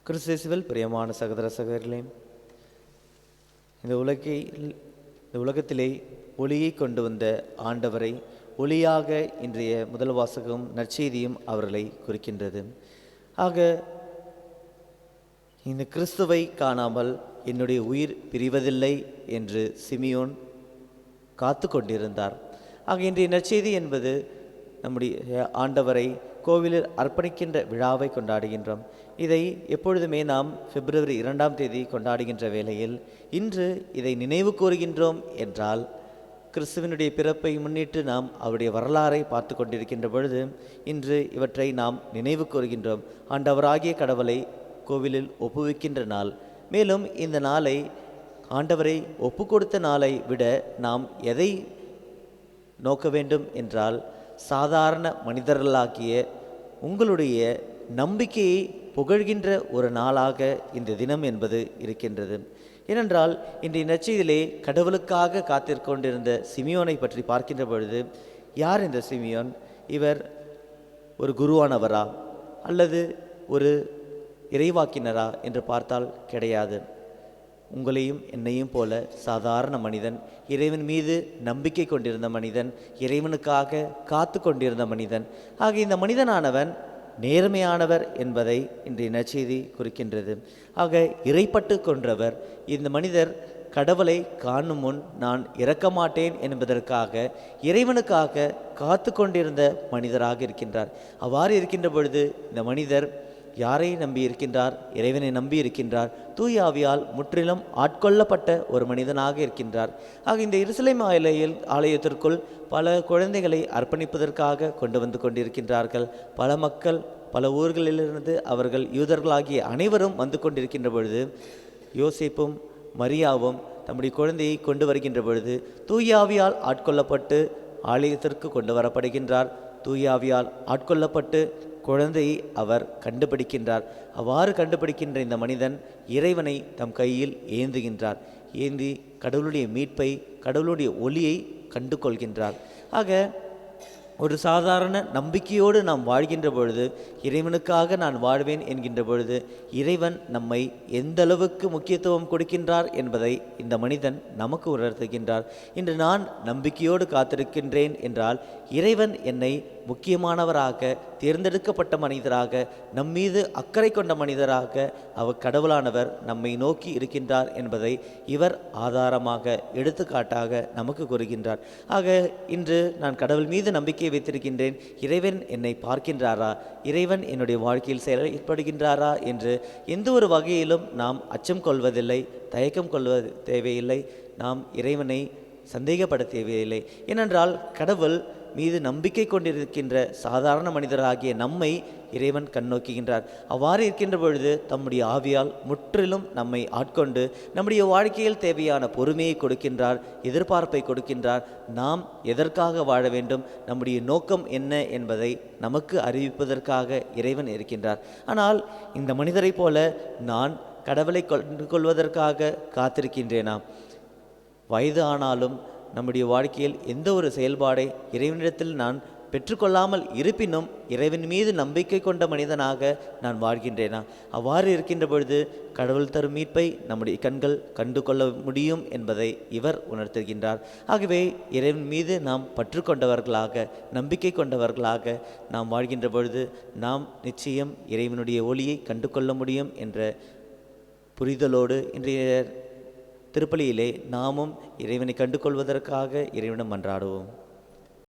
கிறிஸ்துவில் பிரியமான சகோதர சகோதரிகளே, இந்த உலகத்திலே ஒளியை கொண்டு வந்த ஆண்டவரை ஒளியாக இன்றைய முதல் வாசகம் நற்செய்தியும் அவர்களை குறிக்கின்றது. ஆக இந்த கிறிஸ்துவை காணாமல் என்னுடைய உயிர் பிரிவதில்லை என்று சிமியோன் காத்து கொண்டிருந்தார். ஆக இன்றைய நற்செய்தி என்பது நம்முடைய ஆண்டவரை கோவிலில் அர்ப்பணிக்கின்ற விழாவை கொண்டாடுகின்றோம். இதை எப்பொழுதுமே நாம் பிப்ரவரி 2ஆம் தேதி கொண்டாடுகின்ற வேளையில் இன்று இதை நினைவு கூறுகின்றோம் என்றால், கிறிஸ்துவனுடைய பிறப்பை முன்னிட்டு நாம் அவருடைய வரலாறை பார்த்து கொண்டிருக்கின்ற பொழுது இன்று இவற்றை நாம் நினைவு கூறுகின்றோம். ஆண்டவராகிய கடவுளை கோவிலில் ஒப்புவிக்கின்ற நாள். மேலும் இந்த நாளை, ஆண்டவரை ஒப்பு கொடுத்த நாளை விட நாம் எதை நோக்க வேண்டும் என்றால், சாதாரண மனிதர்களாகிய உங்களுடைய நம்பிக்கையை புகழ்கின்ற ஒரு நாளாக இந்த தினம் என்பது இருக்கின்றது. ஏனென்றால் இன்றைய நற்செய்தியிலே கடவுளுக்காக காத்திருக்கொண்டிருந்த சிமியோனை பற்றி பார்க்கின்ற பொழுது, யார் இந்த சிமியோன்? இவர் ஒரு குருவானவரா அல்லது ஒரு இறைவாக்கினரா என்று பார்த்தால் கிடையாது. உங்களையும் என்னையும் போல சாதாரண மனிதன், இறைவன் மீது நம்பிக்கை கொண்டிருந்த மனிதன், இறைவனுக்காக காத்து கொண்டிருந்த மனிதன். ஆக இந்த மனிதனானவன் நேர்மையானவர் என்பதை இன்றைய நற்செய்தி குறிக்கின்றது. ஆக இறைப்பட்டு கொன்றவர் இந்த மனிதர் கடவுளை காணும் முன் நான் இறக்க மாட்டேன் என்பதற்காக இறைவனுக்காக காத்து கொண்டிருந்த மனிதராக இருக்கின்றார். அவ்வாறு இருக்கின்ற பொழுது இந்த மனிதர் யாரை நம்பி இருக்கின்றார்? இறைவனை நம்பி இருக்கின்றார். தூய ஆவியால் முற்றிலும் ஆட்கொள்ளப்பட்ட ஒரு மனிதனாக இருக்கின்றார். ஆக இந்த எருசலேம் ஆலயத்திற்குள் பல குழந்தைகளை அர்ப்பணிப்பதற்காக கொண்டு வந்து கொண்டிருக்கின்றார்கள். பல மக்கள், பல ஊர்களிலிருந்து அவர்கள் யூதர்களாகிய அனைவரும் வந்து கொண்டிருக்கின்ற பொழுது, யோசேப்பும் மரியாவும் தம்முடைய குழந்தையை கொண்டு வருகின்ற பொழுது தூய ஆவியால் ஆட்கொள்ளப்பட்டு ஆலயத்திற்கு கொண்டு வரப்படுகின்றார். தூய ஆவியால் ஆட்கொள்ளப்பட்டு குழந்தையை அவர் கண்டுபிடிக்கின்றார். அவ்வாறு கண்டுபிடிக்கின்ற இந்த மனிதன் இறைவனை தம் கையில் ஏந்துகின்றார். ஏந்தி கடவுளுடைய மீட்பை, கடவுளுடைய ஒளியை கண்டு கொள்கின்றார். ஆக ஒரு சாதாரண நம்பிக்கையோடு நாம் வாழ்கின்ற பொழுது, இறைவனுக்காக நான் வாழ்வேன் என்கின்ற பொழுது இறைவன் நம்மை எந்த அளவுக்கு முக்கியத்துவம் கொடுக்கின்றார் என்பதை இந்த மனிதன் நமக்கு உணர்த்துகின்றார். இன்று நான் நம்பிக்கையோடு காத்திருக்கின்றேன் என்றால் இறைவன் என்னை முக்கியமானவராக, தேர்ந்தெடுக்கப்பட்ட மனிதராக, நம்மீது அக்கறை கொண்ட மனிதராக அவர் கடவுளானவர் நம்மை நோக்கி இருக்கின்றார் என்பதை இவர் ஆதாரமாக, எடுத்துக்காட்டாக நமக்கு கூறுகின்றார். ஆக இன்று நான் கடவுள் மீது நம்பிக்கை வைத்திருக்கின்றேன், இறைவன் என்னை பார்க்கின்றாரா, இறைவன் என்னுடைய வாழ்க்கையில் செயல்படுகின்றாரா என்று எந்த ஒரு வகையிலும் நாம் அச்சம் கொள்வதில்லை, தயக்கம் கொள்வது தேவையில்லை, நாம் இறைவனை சந்தேகப்பட தேவையில்லை. ஏனென்றால் கடவுள் மீது நம்பிக்கை கொண்டிருக்கின்ற சாதாரண மனிதராகிய நம்மை இறைவன் கண்ணோக்குகின்றார். அவ்வாறு இருக்கின்ற பொழுது தம்முடைய ஆவியால் முற்றிலும் நம்மை ஆட்கொண்டு நம்முடைய வாழ்க்கையில் தேவையான பொறுமையை கொடுக்கின்றார், எதிர்பார்ப்பை கொடுக்கின்றார். நாம் எதற்காக வாழ வேண்டும், நம்முடைய நோக்கம் என்ன என்பதை நமக்கு அறிவிப்பதற்காக இறைவன் இருக்கின்றார். ஆனால் இந்த மனிதரை போல நான் கடவுளை கொண்டு கொள்வதற்காக காத்திருக்கின்றேனா? வயது ஆனாலும் நம்முடைய வாழ்க்கையில் எந்த ஒரு செயல்பாடை இறைவனிடத்தில் நான் பெற்றுக்கொள்ளாமல் இருப்பினும் இறைவன் மீது நம்பிக்கை கொண்ட மனிதனாக நான் வாழ்கின்றேனா? அவ்வாறு இருக்கின்ற பொழுது கடவுள் தரும் மீட்பை நம்முடைய கண்கள் கண்டு கொள்ள முடியும் என்பதை இவர் உணர்த்துகின்றார். ஆகவே இறைவன் மீது நாம் பற்று கொண்டவர்களாக, நம்பிக்கை கொண்டவர்களாக நாம் வாழ்கின்ற பொழுது நாம் நிச்சயம் இறைவனுடைய ஒளியை கண்டு கொள்ள முடியும் என்ற புரிதலோடு இன்றைய திருப்பலியிலே நாமும் இறைவனை கண்டு கொள்வதற்காக இறைவனிடம் மன்றாடுவோம்.